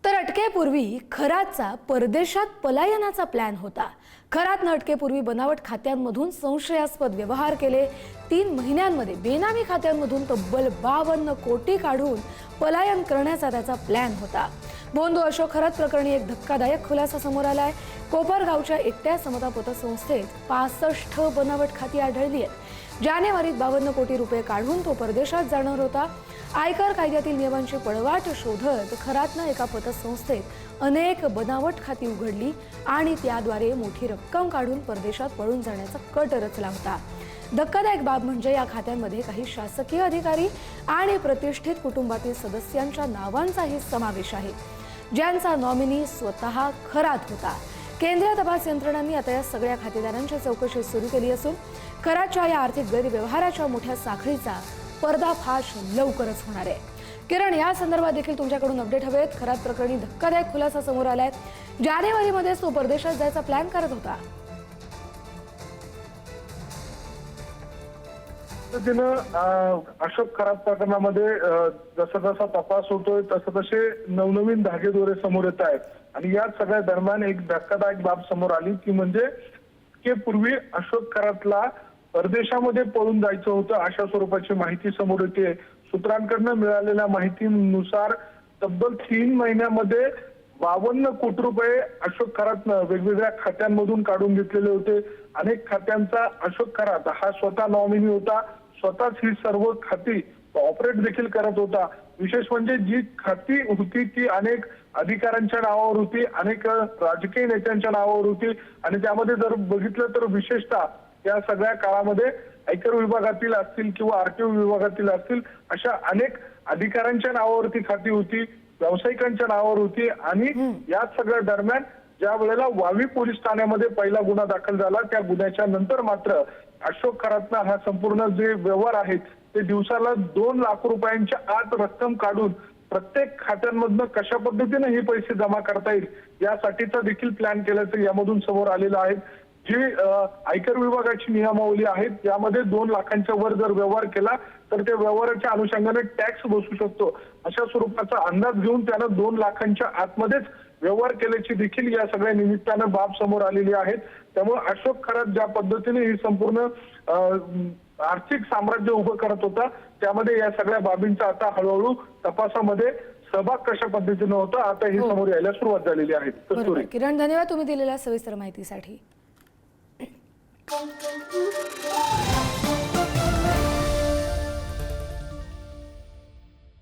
तर अटकेपूर्वी खरातचा परदेशात पलायनाचा प्लॅन होता। खरात अटकेपूर्वी बनावट खात्यांमधून संशयास्पद व्यवहार केले। 3 महिन्यांमध्ये बेनामी खात्यांमधून तब्बल 52 कोटी काढून पलायन करण्याचा त्याचा प्लॅन होता। बोंदो अशोक खरात प्रकरणी एक धक्कादायक खुलासा समोर आलाय। कोपरगावच्या एकट्या समता पतसंस्थेत 65 बनावट खाती आढळली आहेत। जानेवारीत 52 कोटी रुपये काढून तो परदेशात जाणार होता। आयकर कायद्यातील नियमांची पळवाट शोधत खरातनं एका पतसंस्थेत अनेक बनावट खाती उघडली आणि त्याद्वारे मोठी रक्कम काढून परदेशात पळून जाण्याचा कट रचला होता। धक्कादायक बाब म्हणजे या खात्यांमध्ये काही शासकीय अधिकारी आणि प्रतिष्ठित कुटुंबातील सदस्यांच्या नावांचाही समावेश आहे, ज्यांचा नॉमिनी स्वतः खरात होता। केंद्रीय तपास यंत्रणांनी आता या सगळ्या खातेदारांची चौकशी सुरू केली असून खरातच्या या आर्थिक गैरव्यवहाराच्या मोठ्या साखळीचा पर्दाफाश लवकरच होणार आहे। किरण, या संदर्भात देखील तुमच्याकडून अपडेट हवेत। खरात प्रकरणी धक्कादायक खुलासा समोर आलाय। जानेवारीमध्येच तो परदेशात जायचा प्लॅन करत होता। अशोक खरात प्रकरणामध्ये जसा जसा तपास होतोय तसे नवनवीन धागेदोरे समोर येत आहेत आणि या सगळ्या दरम्यान एक धक्कादायक बाब समोर आली ती म्हणजे की पूर्वी अशोक खरातला परदेशामध्ये पळून जायचं होतं अशा स्वरूपाची माहिती समोर येते। सूत्रांकडून मिळालेल्या माहितीनुसार तब्बल 3 महिन्यामध्ये 52 कोटी रुपये अशोक खरात वेगवेगळ्या खात्यांमधून काढून घेतलेले होते। अनेक खात्यांचा अशोक खरात हा स्वतः नॉमिनी होता, स्वतःच ही सर्व खाती ऑपरेट देखील करत होता। विशेष म्हणजे जी खाती होती ती अनेक अधिकाऱ्यांच्या नावावर होती, अनेक राजकीय नेत्यांच्या नावावर होती आणि त्यामध्ये जर बघितलं तर विशेषतः या सगळ्या काळामध्ये आयकर विभागातील असतील किंवा आरटीओ विभागातील असतील अशा अनेक अधिकाऱ्यांच्या नावावरती खाती होती, व्यावसायिकांच्या नावावर होती आणि या सगळ्या दरम्यान ज्या वेळेला वावी पोलीस ठाण्यामध्ये पहिला गुन्हा दाखल झाला त्या गुन्ह्याच्या नंतर मात्र अशोक खरातनं हा संपूर्ण जे व्यवहार आहेत ते दिवसाला 2 लाख रुपयांच्या आत रक्कम काढून प्रत्येक खात्यांमधनं कशा पद्धतीने हे पैसे जमा करता येईल यासाठीचा देखील प्लॅन केल्याचं यामधून समोर आलेलं आहे। जी आयकर विभागाची नियमावली आहे त्यामध्ये 2 लाखांच्या वर जर व्यवहार केला तर त्या व्यवहाराच्या अनुषंगाने टॅक्स बसू शकतो अशा स्वरूपाचा अंदाज घेऊन त्यानं 2 लाखांच्या आतमध्येच व्यवहार केल्याची देखील या सगळ्या निमित्तानं बाब समोर आलेली आहेत। त्यामुळे अशोक खरात ज्या पद्धतीने ही संपूर्ण आर्थिक साम्राज्य उभं करत होता त्यामध्ये या सगळ्या बाबींचा आता हळूहळू तपासामध्ये सहभाग कशा पद्धतीने होता आता ही समोर यायला सुरुवात झालेली आहे। बरोबर किरण, धन्यवाद तुम्ही दिलेल्या सविस्तर माहितीसाठी।